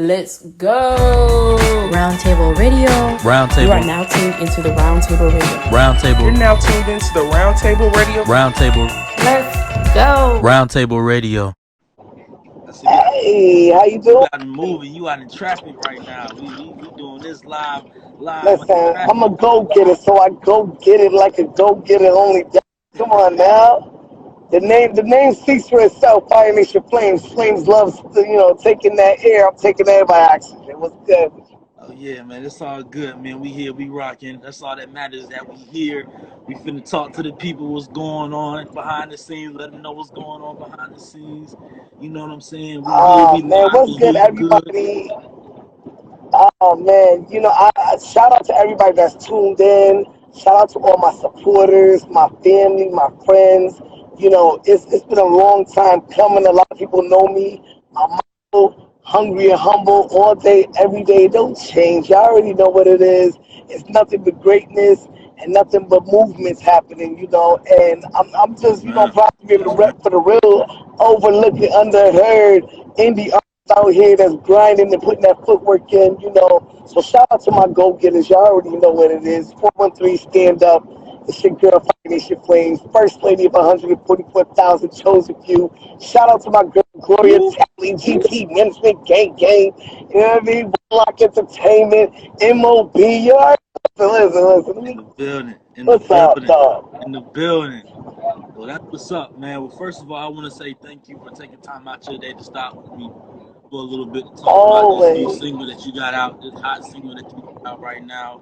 Let's go. Roundtable Radio. Roundtable. You are now tuned into the Roundtable Radio. Roundtable. You're now tuned into the Roundtable Radio. Roundtable. Let's go. Roundtable Radio. Hey, how you doing? You out in moving, you out in traffic right now. We doing this live. Listen, I'm a go-getter, so I go get it like a go-getter only does. Come on now. The name speaks for itself. Fire Nation Flamez. Flames loves, taking that air. I'm taking that by accident. What's good? Oh yeah, man, it's all good, man. We here, we rocking. That's all that matters. That we here. We finna talk to the people what's going on behind the scenes. Let them know what's going on behind the scenes. You know what I'm saying? We here, we Man, what's good, everybody? Oh man, I shout out to everybody that's tuned in. Shout out to all my supporters, my family, my friends. It's been a long time coming. A lot of people know me. I'm hungry and humble all day, every day. Don't change. Y'all already know what it is. It's nothing but greatness and nothing but movements happening, And I'm just, proud to be able to rep for the real, overlooked, underheard indie artists out here that's grinding and putting that footwork in, So shout out to my go-getters. Y'all already know what it is. 413 stand up. It's your girl, Fire Nation Flamez, first lady of 144,000 chosen few. Shout out to my girl, Gloria Talley, GT Management, Gang. You know what I mean? Block Entertainment, MOB. You already listen. In the building. What's up, dog? In the building. Well, that's what's up, man. Well, first of all, I want to say thank you for taking time out your day to stop with me for a little bit to talk about this new single that you got out, this hot single that you got out right now.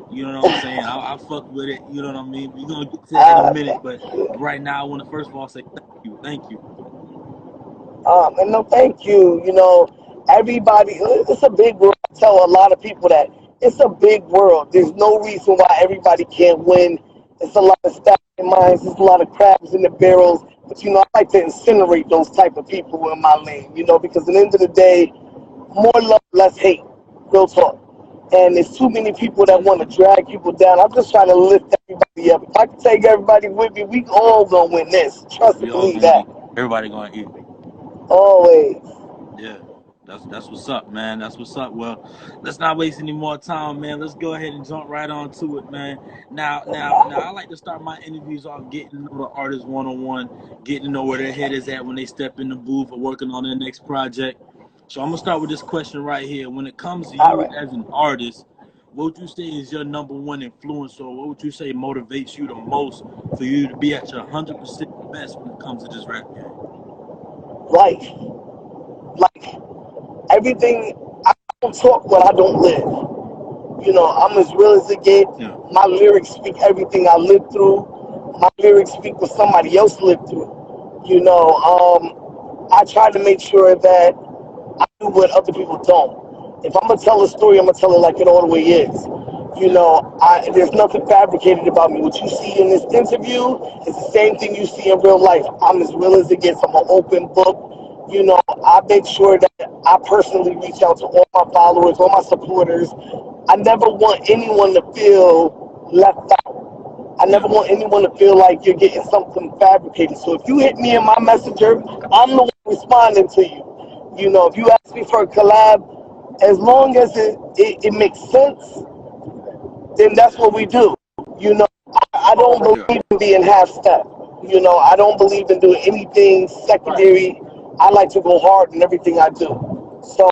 You know what I'm saying? I'll fuck with it. You know what I mean? We're going to get to that in a minute. But right now, I want to first of all say thank you. And no, thank you. Everybody, it's a big world. I tell a lot of people that it's a big world. There's no reason why everybody can't win. It's a lot of stagnant minds. There's a lot of crabs in the barrels. But, I like to incinerate those type of people in my lane, because at the end of the day, more love, less hate. Real talk. And there's too many people that want to drag people down. I'm just trying to lift everybody up. If I can take everybody with me, we all gonna win this. Trust and believe that. Everybody gonna eat. Always. Yeah, that's what's up, man. That's what's up. Well, let's not waste any more time, man. Let's go ahead and jump right on to it, man. Now, I like to start my interviews off getting to know the artist one-on-one, getting to know where their head is at when they step in the booth or working on their next project. So I'm going to start with this question right here. When it comes to you as an artist, what would you say is your number one influence, or what would you say motivates you the most for you to be at your 100% best when it comes to this rap game? Like everything, I don't talk what I don't live. I'm as real as it gets. Yeah. My lyrics speak everything I lived through. My lyrics speak what somebody else lived through. I try to make sure that I do what other people don't. If I'm going to tell a story, I'm going to tell it like it all the way is. There's nothing fabricated about me. What you see in this interview is the same thing you see in real life. I'm as real as it gets. I'm an open book. I make sure that I personally reach out to all my followers, all my supporters. I never want anyone to feel left out. I never want anyone to feel like you're getting something fabricated. So if you hit me in my messenger, I'm the one responding to you. If you ask me for a collab, as long as it makes sense, then that's what we do. I don't believe in being half-step. I don't believe in doing anything secondary. I like to go hard in everything I do. So,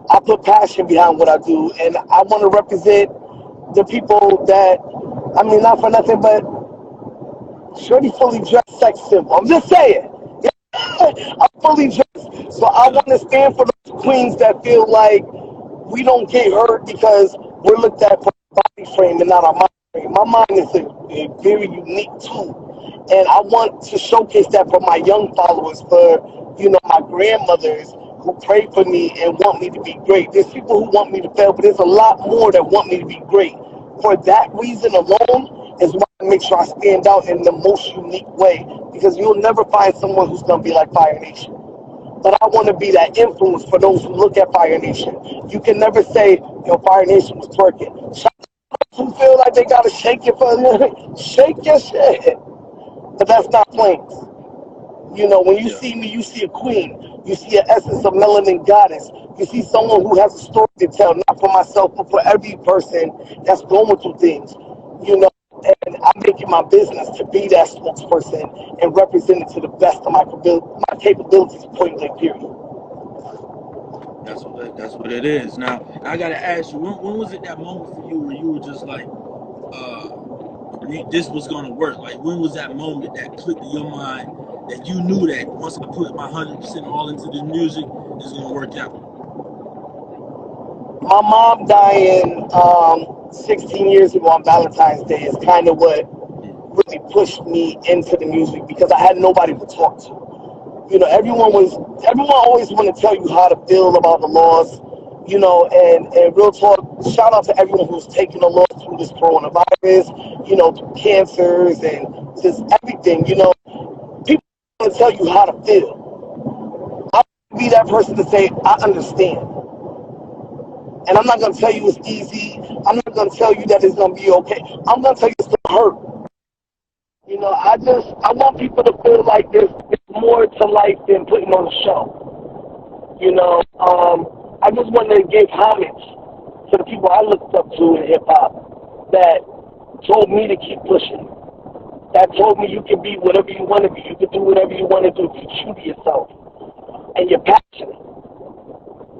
I put passion behind what I do, and I want to represent the people that, not for nothing, but shorty fully dressed sex symbol. I'm just saying. I'm fully dressed. So I want to stand for those queens that feel like we don't get hurt because we're looked at for our body frame and not our mind frame. My mind is a very unique tool. And I want to showcase that for my young followers, for, my grandmothers who pray for me and want me to be great. There's people who want me to fail, but there's a lot more that want me to be great. For that reason alone is why I make sure I stand out in the most unique way, because you'll never find someone who's going to be like Fire Nation. But I want to be that influence for those who look at Fire Nation. You can never say, Fire Nation was twerking. Who feel like they got to shake it for them, shake your shit. But that's not Flames. When you see me, you see a queen. You see an essence of melanin goddess. You see someone who has a story to tell, not for myself, but for every person that's going through things. You know, and I'm making my business to be that spokesperson and represent it to the best of my capabilities, point blank, period. That's what it is. Now I gotta ask you, when was it that moment for you where you were just like, this was gonna work? Like, when was that moment that clicked in your mind that you knew that once I put my 100% all into this music, it's gonna work out? My mom dying 16 years ago on Valentine's Day is kind of what really pushed me into the music because I had nobody to talk to. You know, everyone always want to tell you how to feel about the laws, you know, and real talk, shout out to everyone who's taking the laws through this coronavirus, you know, through cancers and just everything, you know. People want to tell you how to feel. I want to be that person to say, I understand. And I'm not going to tell you it's easy. I'm not going to tell you that it's going to be okay. I'm going to tell you it's going to hurt. You know, I want people to feel like there's more to life than putting on a show. You know, I just want to give homage to the people I looked up to in hip hop that told me to keep pushing. That told me you can be whatever you want to be. You can do whatever you want to do if you true to yourself and you're passionate.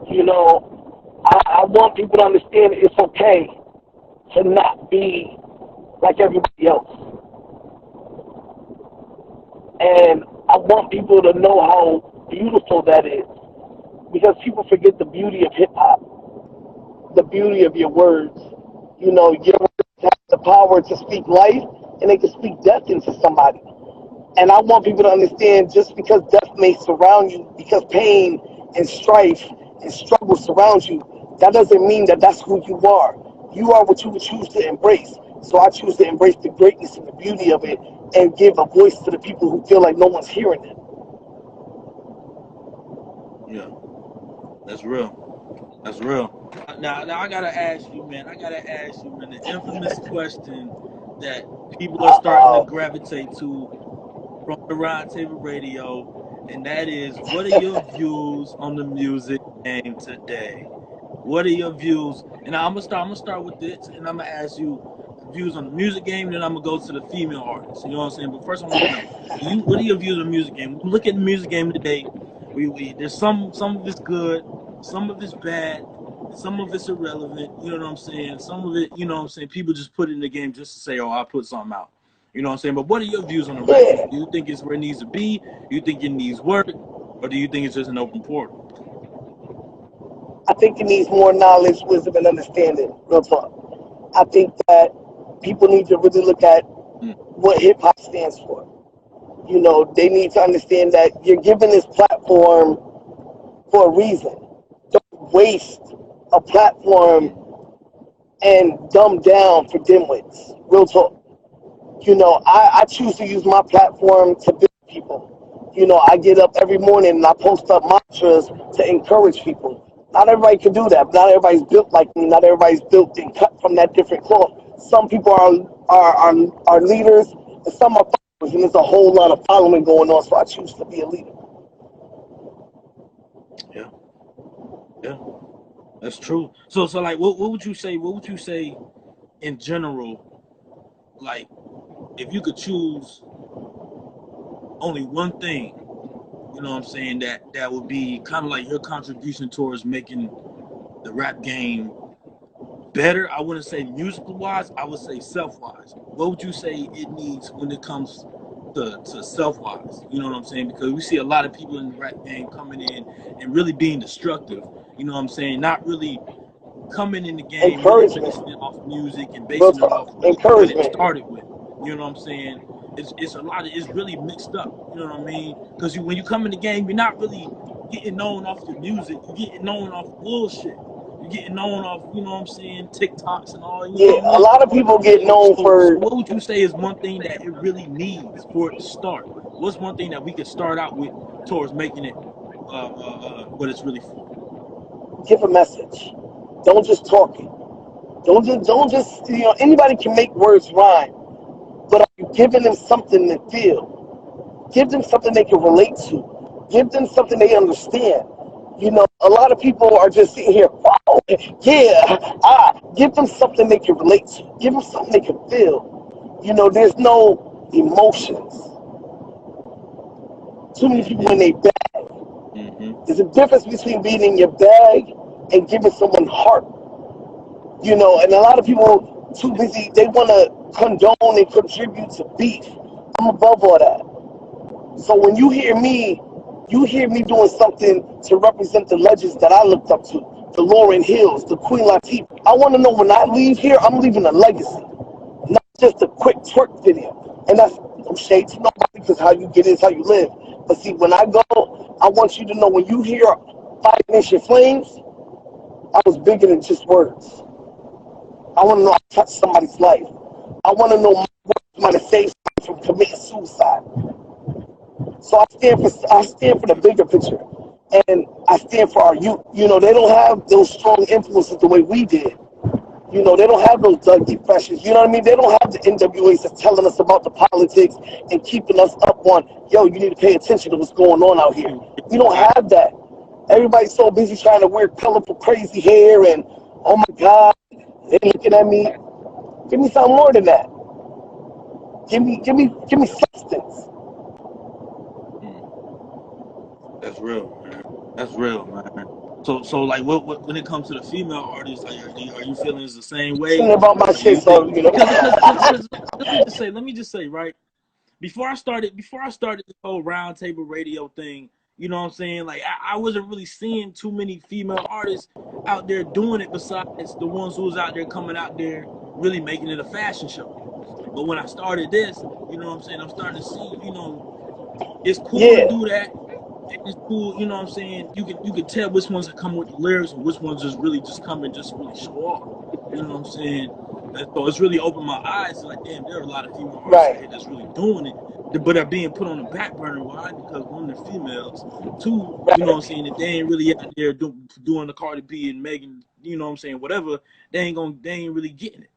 You know, I want people to understand it's okay to not be like everybody else. And I want people to know how beautiful that is. Because people forget the beauty of hip hop, the beauty of your words. You know, your words have the power to speak life and they can speak death into somebody. And I want people to understand just because death may surround you, because pain and strife and struggle surrounds you, that doesn't mean that that's who you are. You are what you would choose to embrace. So I choose to embrace the greatness and the beauty of it and give a voice to the people who feel like no one's hearing it. Yeah, that's real. That's real. Now I gotta ask you, man. The infamous question that people are starting to gravitate to from the Roundtable Radio, and that is, what are your views on the music game today? What are your views? And I'm gonna start with this, and I'm gonna ask you views on the music game, and then I'm gonna go to the female artists. You know what I'm saying? But first, I want to know, what are your views on the music game? Look at the music game today. There's some of it's good, some of it's bad, some of it's irrelevant. You know what I'm saying? Some of it, you know what I'm saying? People just put it in the game just to say, oh, I put something out. You know what I'm saying? But what are your views on the rap game? Do you think it's where it needs to be? Do you think it needs work? Or do you think it's just an open portal? I think it needs more knowledge, wisdom, and understanding. Real talk. I think that people need to really look at what hip hop stands for. You know, they need to understand that you're given this platform for a reason. Don't waste a platform and dumb down for dimwits. Real talk. You know, I choose to use my platform to build people. You know, I get up every morning and I post up mantras to encourage people. Not everybody can do that. Not everybody's built like me. Not everybody's built and cut from that different cloth. Some people are leaders, and some are followers, and there's a whole lot of following going on. So I choose to be a leader. Yeah, that's true. So like, what would you say? What would you say in general? Like, if you could choose only one thing, you know what I'm saying, that would be kind of like your contribution towards making the rap game better. I wouldn't say musical wise, I would say self wise. What would you say it needs when it comes to self wise? You know what I'm saying? Because we see a lot of people in the rap game coming in and really being destructive. You know what I'm saying? Not really coming in the game, really basing it off music and basing it off what it started with. You know what I'm saying? It's a lot of, it's really mixed up. You know what I mean? Because when you come in the game, you're not really getting known off your music. You're getting known off bullshit. You're getting known off, you know what I'm saying, TikToks and all. You know what I mean? A lot of people get known for. So what would you say is one thing that it really needs for it to start? What's one thing that we could start out with towards making it what it's really for? Give a message. Don't just talk it. Don't just, you know, anybody can make words rhyme. But are you giving them something to feel? Give them something they can relate to. Give them something they understand. You know, a lot of people are just sitting here, wow, yeah, give them something they can relate to. Give them something they can feel. You know, there's no emotions. Too many people in their bag. Mm-hmm. There's a difference between being in your bag and giving someone heart. You know, and a lot of people too busy, they want to condone and contribute to beef. I'm above all that. So when you hear me doing something to represent the legends that I looked up to, the Lauryn Hills, the Queen Latifah. I want to know when I leave here, I'm leaving a legacy, not just a quick twerk video. And that's no shade to nobody because how you get is how you live. But see, when I go, I want you to know when you hear Fire Nation Flames, I was bigger than just words. I want to know I touched somebody's life. I want to know my words might have saved somebody from committing suicide. So I stand for the bigger picture, and I stand for our youth. You know, they don't have those strong influences the way we did. You know, they don't have those drug depressions. You know what I mean? They don't have the NWAs that's telling us about the politics and keeping us up on, yo, you need to pay attention to what's going on out here. We don't have that. Everybody's so busy trying to wear colorful, crazy hair, and oh my God, they're looking at me. Give me something more than that. Give me substance. That's real, man. That's real, man. So like, what when it comes to the female artists, like, are you feeling the same way? Something about my Like, do you shit, so think? you know. Because let me just say, right before I started this whole roundtable radio thing, you know what I'm saying? Like, I wasn't really seeing too many female artists out there doing it besides the ones who was out there coming out there really making it a fashion show. But when I started this, you know what I'm saying? I'm starting to see, it's cool to Yeah, do that. It's cool, you know what I'm saying? You can tell which ones come with the lyrics and which ones just really just come and just really show off. You know what I'm saying? And so it's really opened my eyes to, like, damn, there are a lot of female artists out right. here that's really doing it, but are being put on the back burner. Why? Because one, they're females. Two, you know what I'm saying, that they ain't really out there doing the Cardi B and Megan, you know what I'm saying, whatever. They ain't really getting it.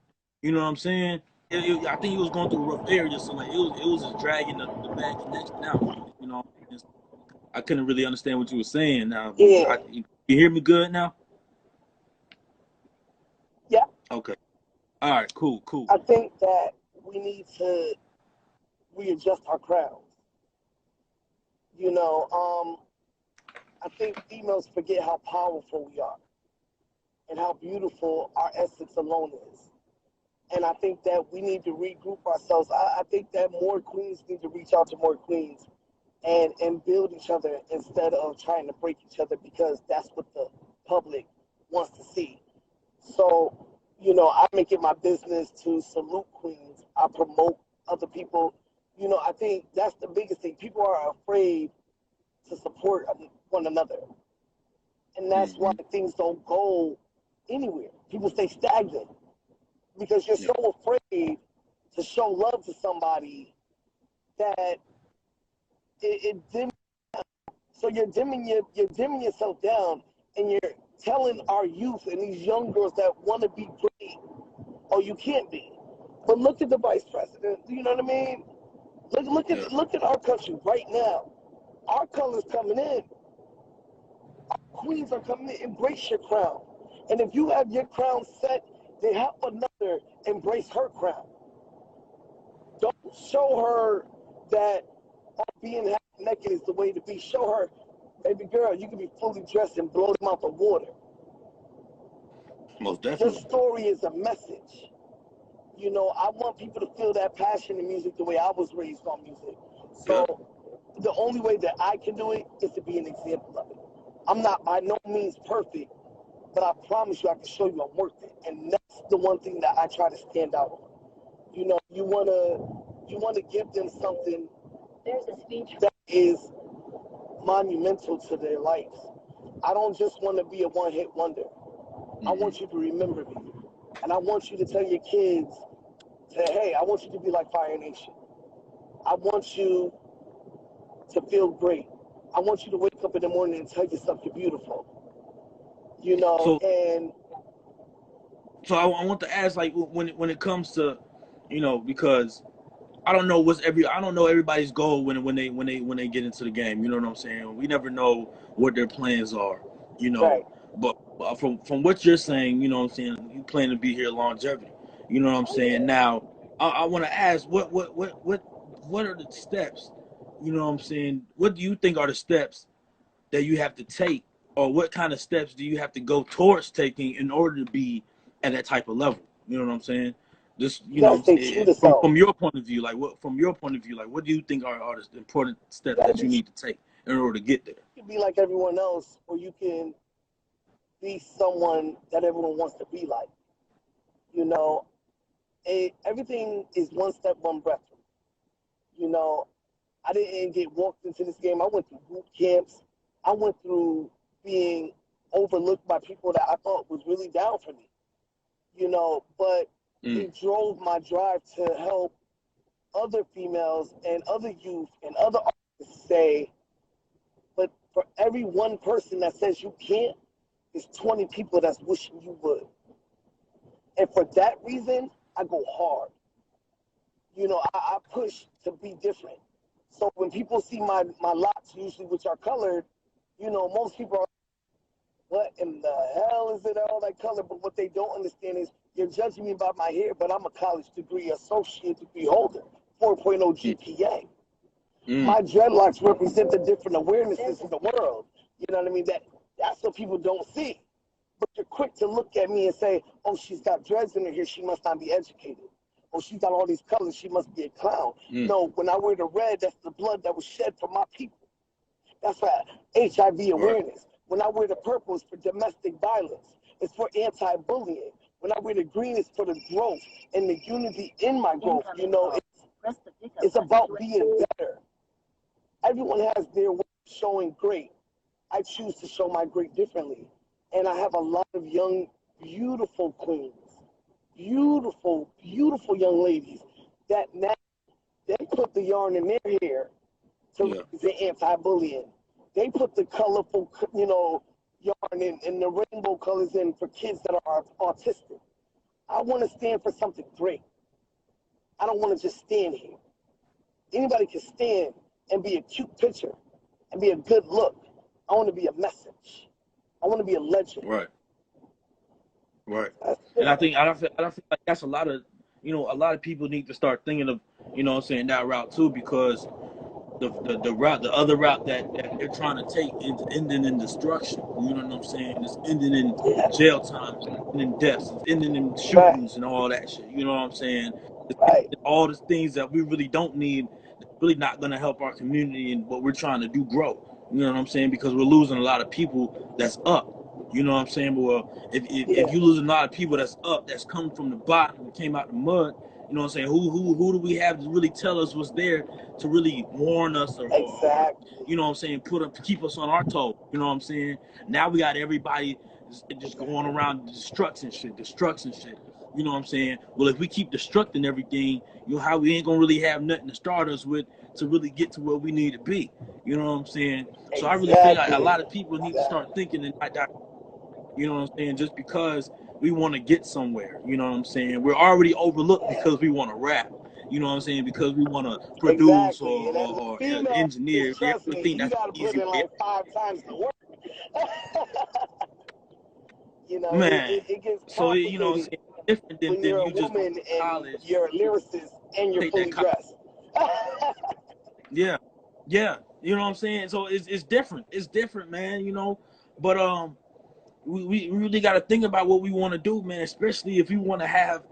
You know what I'm saying? I think he was going through a rough area, so like it was just dragging the bad connection out. You know, I couldn't really understand what you were saying now, but Yeah, you hear me good now? yeah. Okay. All right. Cool. Cool. I think that we need to readjust our crowds. You know, I think females forget how powerful we are and how beautiful our essence alone is. And I think that we need to regroup ourselves. I think that more queens need to reach out to more queens and build each other instead of trying to break each other because that's what the public wants to see. So, you know, I make it my business to salute queens. I promote other people. You know, I think that's the biggest thing. People are afraid to support one another. And that's why Mm-hmm. things don't go anywhere. People stay stagnant because you're Yeah. so afraid to show love to somebody that it dims. So you're dimming yourself down, and you're telling our youth and these young girls that want to be great, oh, you can't be. But look at the vice president. You know what I mean? Yeah. Look at our country right now. Our colors coming in. Queens are coming in. Embrace your crown. And if you have your crown set, then help another embrace her crown. Don't show her that being half naked is the way to be. Show her, baby girl, you can be fully dressed and blow them out the water. Most Your definitely. story is a message. You know, I want people to feel that passion in music the way I was raised on music. Yeah. So the only way that I can do it is to be an example of it. I'm not by no means perfect, but I promise you I can show you I'm worth it. And that's the one thing that I try to stand out on. You know, you wanna give them something that is monumental to their lives. I don't just want to be a one-hit wonder. I Mm-hmm. want you to remember me. And I want you to tell your kids, hey, I want you to be like Fire Nation. I want you to feel great. I want you to wake up in the morning and tell yourself you're beautiful. You know, So and I want to ask, like, when it comes to, because I don't know everybody's goal when they get into the game. You know what I'm saying? We never know what their plans are. You know, Right. but from what you're saying, you know what I'm saying, you plan to be here longevity. You know what I'm saying? Now, I want to ask, what are the steps? You know what I'm saying? What do you think are the steps that you have to take, or what kind of steps do you have to go towards taking in order to be at that type of level? You know what I'm saying? Just, You you know gotta what I'm stay true saying, to self. from your point of view, like what do you think are the important You steps gotta that you be. need to take in order to get there? You can be like everyone else, or you can be someone that everyone wants to be like. You know, everything is one step, one breath. You know, I didn't get walked into this game. I went through boot camps. I went through being overlooked by people that I thought was really down for me. You know, but Mm. it drove my drive to help other females and other youth and other artists say, but for every one person that says you can't, there's 20 people that's wishing you would. And for that reason, I go hard. You know, I push to be different. So when people see my locks, usually which are colored, you know, most people are, what in the hell is it all that color? But what they don't understand is you're judging me by my hair, but I'm a college degree, associate degree holder, 4.0 GPA. Mm. My dreadlocks represent the different awarenesses in the world. You know what I mean? That's what people don't see. But you're quick to look at me and say, oh, she's got dreads in her hair, she must not be educated. Oh, she's got all these colors, she must be a clown. Mm. No, when I wear the red, that's the blood that was shed for my people. That's for HIV awareness. Right. When I wear the purple, it's for domestic violence. It's for anti-bullying. When I wear the green, it's for the growth and the unity in my growth. You know, it's about being better. Everyone has their way of showing great. I choose to show my great differently. And I have a lot of young, beautiful queens, beautiful, beautiful young ladies that now they put the yarn in their hair to represent anti-bullying. They put the colorful, you know, yarn and the rainbow colors in for kids that are autistic. I want to stand for something great. I don't want to just stand here. Anybody can stand and be a cute picture and be a good look. I want to be a message. I want to be a legend. Right. Right. And I feel like that's a lot of people need to start thinking of, you know what I'm saying, that route too, because the other route that they're trying to take is ending in destruction. You know what I'm saying? It's ending in jail time, it's ending in deaths, it's ending in shootings and all that shit. You know what I'm saying? It's all the things that we really don't need, really not going to help our community and what we're trying to do grow. You know what I'm saying? Because we're losing a lot of people that's up. You know what I'm saying? Well, if you lose a lot of people that's up, that's coming from the bottom, that came out the mud, you know what I'm saying? Who do we have to really tell us what's there to really warn us or you know what I'm saying, keep us on our toes? You know what I'm saying? Now we got everybody just going around destruction shit. You know what I'm saying? Well, if we keep destructing everything, you know how we ain't gonna really have nothing to start us with to really get to where we need to be. You know what I'm saying? So I really feel like a lot of people need to start thinking in that. You know what I'm saying? Just because we want to get somewhere, you know what I'm saying? We're already overlooked because we want to rap. You know what I'm saying? Because we want to produce or engineer. Trust me, you got to put in like 5 times the work. You know, man. it gets so you know, it's different than you're you a just woman go to college, and you're a lyricist and you're fully dressed. Yeah. You know what I'm saying? So it's different. It's different, man. You know, but we really got to think about what we want to do, man, especially if we want to have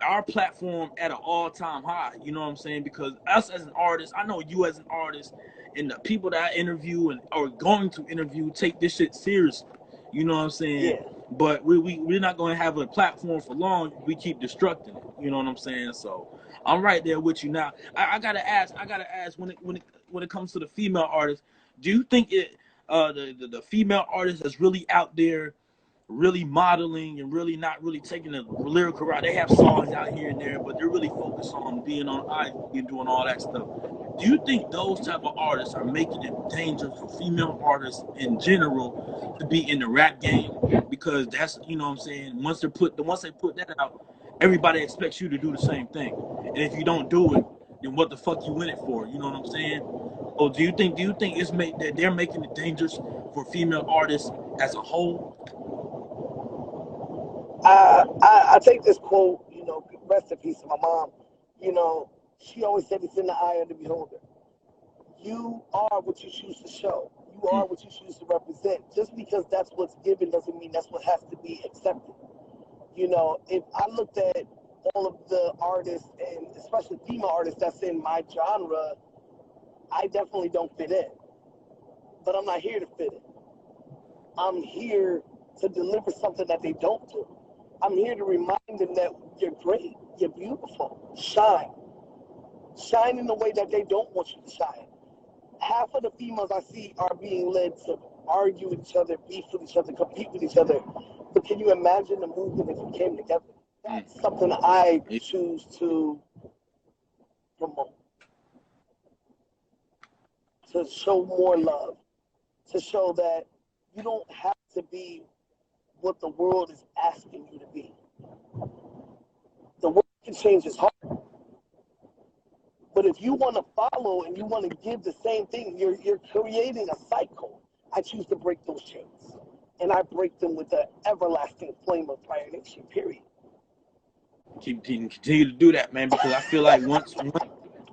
our platform at an all-time high. You know what I'm saying? Because us as an artist, I know you as an artist, and the people that I interview and are going to interview take this shit seriously. You know what I'm saying? Yeah. But we're not going to have a platform for long if we keep destructing it. You know what I'm saying? So I'm right there with you now. I gotta ask when it comes to the female artists, do you think the female artist that's really out there, really modeling and really not really taking the lyrical route? They have songs out here and there, but they're really focused on being on IG and doing all that stuff. Do you think those type of artists are making it dangerous for female artists in general to be in the rap game? Because that's, you know what I'm saying, once they put that out, everybody expects you to do the same thing. And if you don't do it, then what the fuck you in it for? You know what I'm saying? Or do you think it's that they're making it dangerous for female artists as a whole? I take this quote, rest in peace to my mom. She always said it's in the eye of the beholder. You are what you choose to show. You are what you choose to represent. Just because that's what's given doesn't mean that's what has to be accepted. If I looked at all of the artists, and especially female artists that's in my genre, I definitely don't fit in. But I'm not here to fit in. I'm here to deliver something that they don't do. I'm here to remind them that you're great, you're beautiful, shine. Shine in the way that they don't want you to shine. Half of the females I see are being led to argue with each other, beef with each other, compete with each other. But can you imagine the movement if we came together? That's something I choose to promote. To show more love. To show that you don't have to be what the world is asking you to be. The world can change its heart. But if you want to follow and you want to give the same thing, you're creating a cycle. I choose to break those chains. And I break them with the everlasting flame of Fire Nation, period. Continue to do that, man, because I feel like once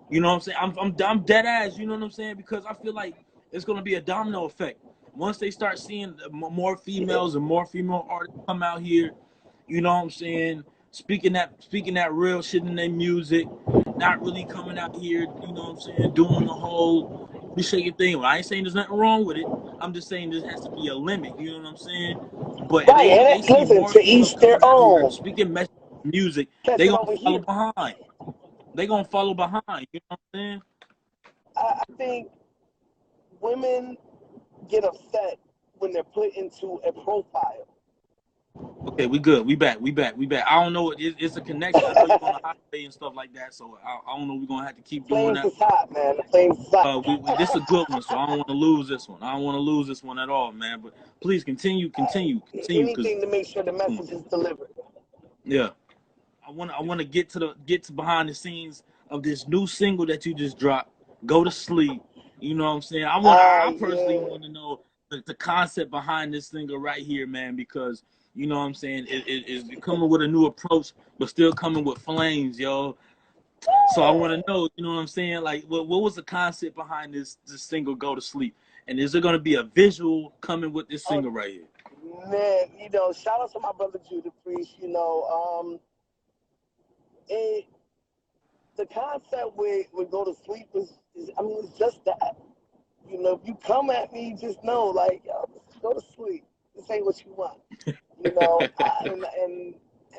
you know what I'm saying, I'm dead ass, you know what I'm saying, because I feel like it's gonna be a domino effect. Once they start seeing more females and more female artists come out here, you know what I'm saying, speaking that real shit in their music, not really coming out here, you know what I'm saying, doing the whole you shake your thing. Well, I ain't saying there's nothing wrong with it. I'm just saying there has to be a limit, you know what I'm saying? But if Right, and they see listen, more to females each their coming out here own. speaking music, Catch they it gonna over follow here. behind. They gonna follow behind, you know what I'm saying? I think women get upset when they're put into a profile. Okay, we good. We back. I don't know. It's a connection. I know you're on the highway and stuff like that, so I don't know. We're gonna have to keep doing Flames that. is hot, man. The flames is hot. This is a good one, so I don't want to lose this one. I don't want to lose this one at all, man. But please continue, because Anything to make sure the message is delivered. yeah, I want to get to behind the scenes of this new single that you just dropped. Go to sleep. You know what I'm saying? I personally Yeah. want to know the concept behind this single right here, man, because you know what I'm saying, it's coming with a new approach, but still coming with flames, yo. So I want to know, you know what I'm saying? Like, what was the concept behind this single, Go to Sleep? And is there going to be a visual coming with this Oh, single right here? man, shout out to my brother Judah Priest. It the concept with Go to Sleep is I mean, it's just that. If you come at me, just know, like, yo, just go to sleep. This ain't what you want.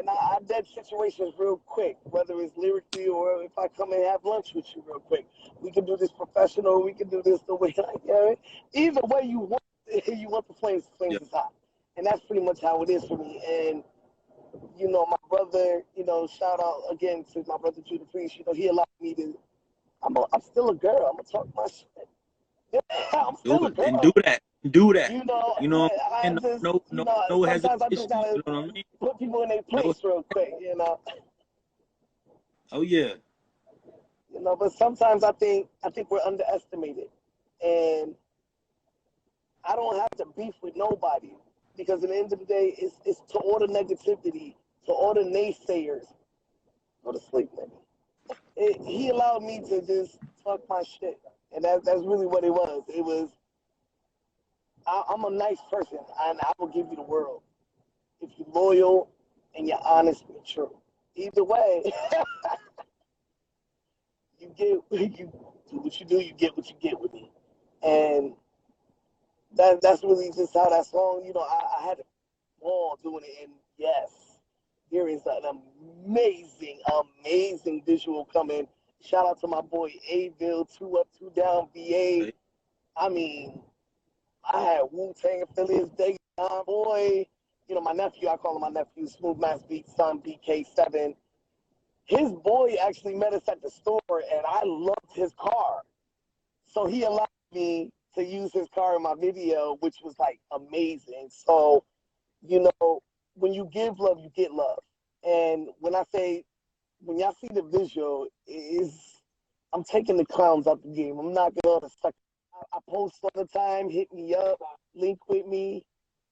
I dead situations real quick, whether it's lyrically or if I come and have lunch with you real quick. We can do this professional. We can do this the way, like, either way you want, you want the flames. The flames Yeah. is hot, and that's pretty much how it is for me. And my brother, shout out again to my brother Judah Priest. He allowed me to. I'm still a girl. I'm gonna talk my shit. I'm Do still a it and do girl. that. Do that. You know, You know what I I'm saying? just, No sometimes I hesitation. just gotta You know what I mean? put people in their No. place real quick. Oh yeah. But sometimes I think we're underestimated, and I don't have to beef with nobody because at the end of the day, it's to all the negativity, to all the naysayers. Go to sleep, man. He allowed me to just talk my shit, and that's really what it was. It was I'm a nice person, and I will give you the world if you're loyal and you're honest and true. Either way, you do what you do, you get what you get with me, and that's really just how that song. I had a ball doing it, and yes, there is an amazing visual coming. Shout out to my boy Aville, 2 Up, 2 Down, VA. Okay. I mean, I had Wu-Tang affiliates, Day boy. My nephew, I call him my nephew, Smooth Mass Beats son, BK7. His boy actually met us at the store, and I loved his car. So he allowed me to use his car in my video, which was like amazing. So, when you give love, you get love. And when y'all see the visual, I'm taking the clowns out the game. I'm not gonna suck. I post all the time. Hit me up. Link with me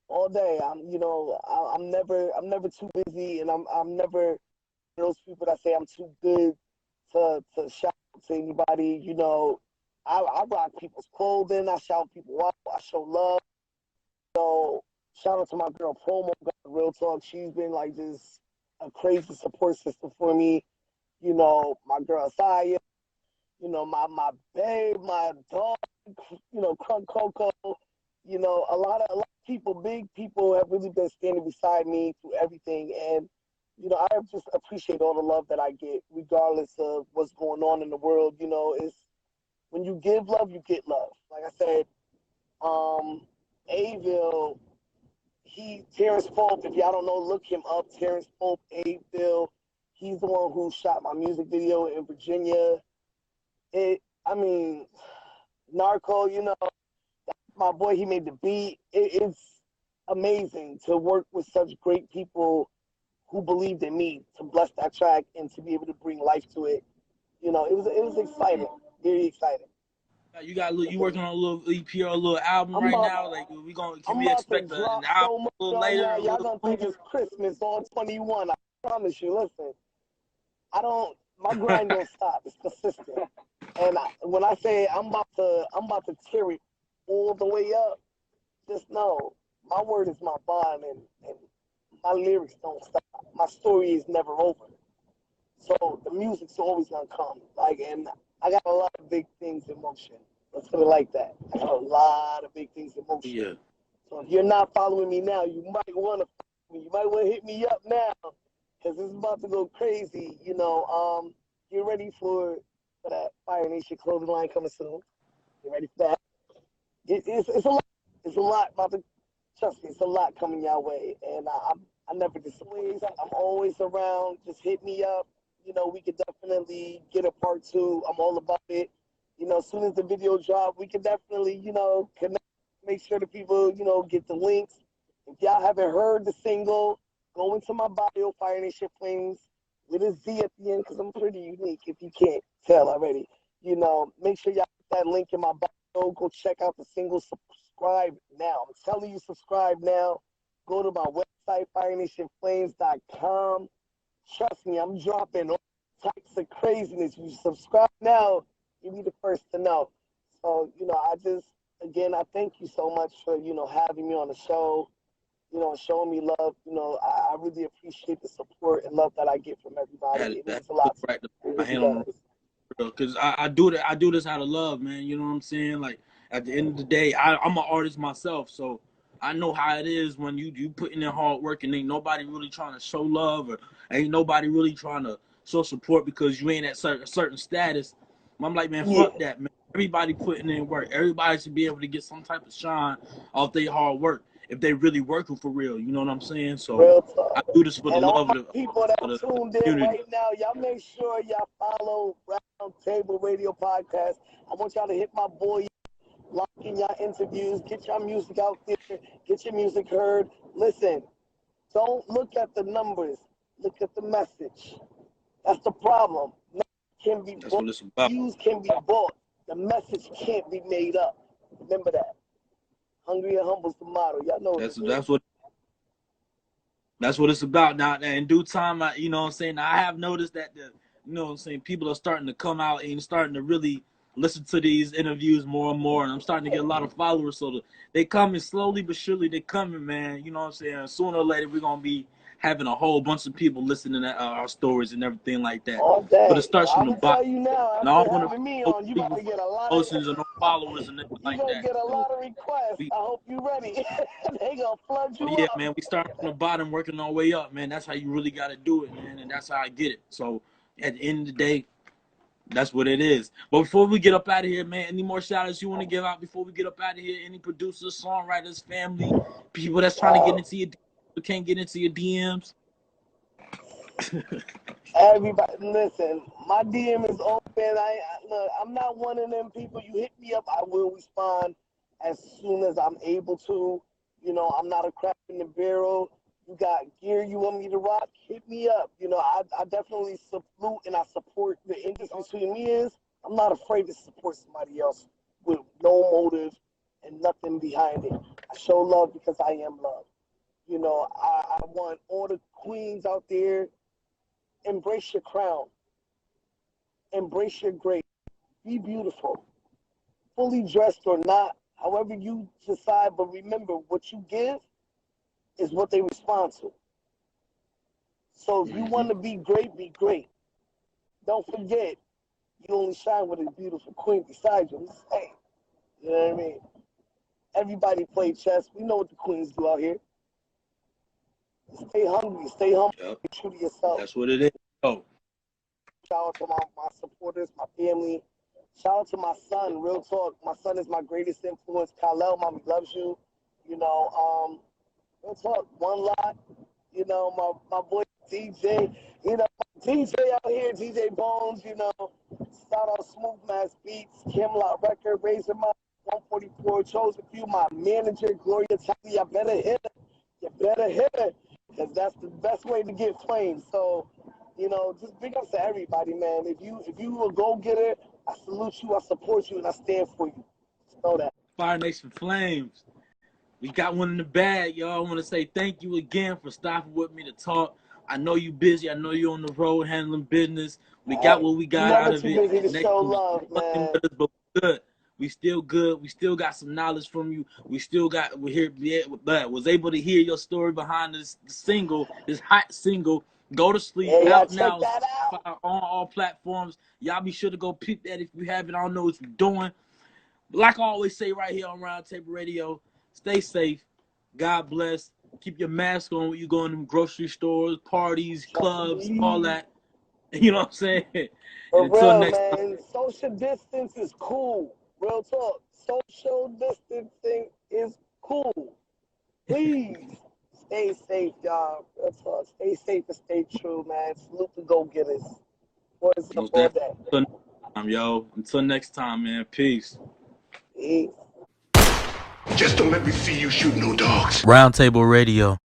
all day. I'm never too busy, and I'm never those people that say I'm too good to shout to anybody. I rock people's clothing. I shout people out. I show love. So shout out to my girl Promo. Real talk. She's been like just a crazy support system for me. My girl Saya. My babe, my dog. Crunk Coco. A lot of people, big people, have really been standing beside me through everything, and I just appreciate all the love that I get, regardless of what's going on in the world. It's when you give love, you get love. Like I said, Aville, Terrence Pope, if y'all don't know, look him up. Terrence Pope, Aville. He's the one who shot my music video in Virginia. Narco, my boy, he made the beat. It's amazing to work with such great people who believed in me to bless that track and to be able to bring life to it. It was exciting, very exciting. You working on a little EP or a little album I'm right about, now? Like can I'm we about to expect an drop album so much a little on later? y'all. Y'all gonna think it's Christmas on 21. I promise you. Listen, my grind don't stop. It's consistent. And when I say I'm about to tear it all the way up, just know my word is my bond, and my lyrics don't stop. My story is never over. So the music's always gonna come. And I got a lot of big things in motion. Let's put it like that. I got a lot of big things in motion. Yeah. So if you're not following me now, you might want to follow me. You might want to hit me up now, because it's about to go crazy. Get ready for that Fire Nation clothing line coming soon. Get ready for that. It's a lot. It's a lot about to. Trust me, it's a lot coming your way, and I never disappoint. I'm always around. Just hit me up. We could definitely get a part two. I'm all about it. As soon as the video drop, we can definitely, connect, make sure the people, get the links. If y'all haven't heard the single, go into my bio, Fire Nation Flamez, with a Z at the end, because I'm pretty unique, if you can't tell already. Make sure y'all put that link in my bio. Go check out the single. Subscribe now. I'm telling you, subscribe now. Go to my website, firenationflames.com. Trust me, I'm dropping all types of craziness. You subscribe now, you'll be the first to know. So, I thank you so much for, having me on the show, showing me love. I really appreciate the support and love that I get from everybody. It means a lot to me. It really does. Because I do this out of love, man. You know what I'm saying? Like at the end of the day, I'm an artist myself, so I know how it is when you putting in hard work and ain't nobody really trying to show love, or ain't nobody really trying to show support because you ain't at certain status. I'm like, man, Yeah. fuck that, man. Everybody putting in work. Everybody should be able to get some type of shine off their hard work if they really working for real. You know what I'm saying? So Real talk. I do this for the And all love my of people that the tuned in community. right now, y'all make sure y'all follow Round Table Radio Podcast. I want y'all to hit my boy, lock in y'all interviews, get your music out there, get your music heard. Listen, don't look at the numbers, look at the message. That's the problem. Numbers can be That's bought, what it's about. views can be bought. The message can't be made up. Remember that. Hungry and humble's the motto. Y'all know what it is. That's what it's about now. In due time, you know what I'm saying? I have noticed that people are starting to come out and starting to really listen to these interviews more and more, and I'm starting to get a lot of followers. So they coming slowly but surely. They coming, man. You know what I'm saying? Sooner or later, we're gonna be having a whole bunch of people listening to our stories and everything like that. All But it day. starts from I'm the gonna bottom. tell you now, And I don't after want having me to on, you about people to for get a lot of promotions or no followers and anything you like gonna that. get a So lot of requests. I hope you ready. They gonna flood oh you yeah, up. man, we start from the bottom, working our way up, man. That's how you really got to do it, man, and that's how I get it. So at the end of the day, that's what it is. But before we get up out of here, man, any more shout outs you want to give out before we get up out of here? Any producers, songwriters, family, people that's trying to get into your DMs, can't get into your DMs? Everybody, listen. My DM is open. Look. I'm not one of them people. You hit me up, I will respond as soon as I'm able to. I'm not a crap in the barrel. You got gear you want me to rock? Hit me up. I definitely salute and I support the industry between me is. I'm not afraid to support somebody else with no motive and nothing behind it. I show love because I am love. You know, I want all the queens out there, embrace your crown, embrace your grace, be beautiful, fully dressed or not, however you decide, but remember what you give is what they respond to. So if you want to be great, be great. Don't forget, you only shine with a beautiful queen beside you. I'm just saying. You know what I mean? Everybody play chess. We know what the queens do out here. Stay hungry, stay humble, Yep. be true to yourself. That's what it is. Oh, Shout out to my supporters, my family. Shout out to my son, real talk. My son is my greatest influence. Khalil, mommy loves you. You know, real talk, one lot. You know, my boy DJ, you know, DJ out here, DJ Bones, you know. Shout out Smooth Mass Beats, Camelot Record, Razor Mouth, 144, Chosen Few, my manager, Gloria Tally. You better hit her. You better hit her. Because that's the best way to get flamed. So, you know, just big ups to everybody, man. If you a go-getter, I salute you, I support you, and I stand for you. Just know that. Fire Nation Flames. We got one in the bag, y'all. I want to say thank you again for stopping with me to talk. I know you busy. I know you're on the road handling business. We got what we got out Never of too it. busy to Next show was love, man. with us, but we good. We still good. We still got some knowledge from you. We're here, but was able to hear your story behind this single, this hot single. Go to Sleep, Yeah, y'all out check now, that out. on all platforms. Y'all be sure to go peep that if you haven't. I don't know what you're doing. But like I always say right here on Roundtable Radio, stay safe. God bless. Keep your mask on when you go in them grocery stores, parties, clubs, all that. You know what I'm saying? And For until real, next time. man. Social distance is cool. Real talk. Social distancing is cool. Please stay safe, y'all. Real talk. Stay safe and stay true, man. Salute the go-getters. Boys up Most all definitely. day. Until next time, yo. Until next time, man. Peace. Peace. Just don't let me see you shoot no dogs. Roundtable Radio.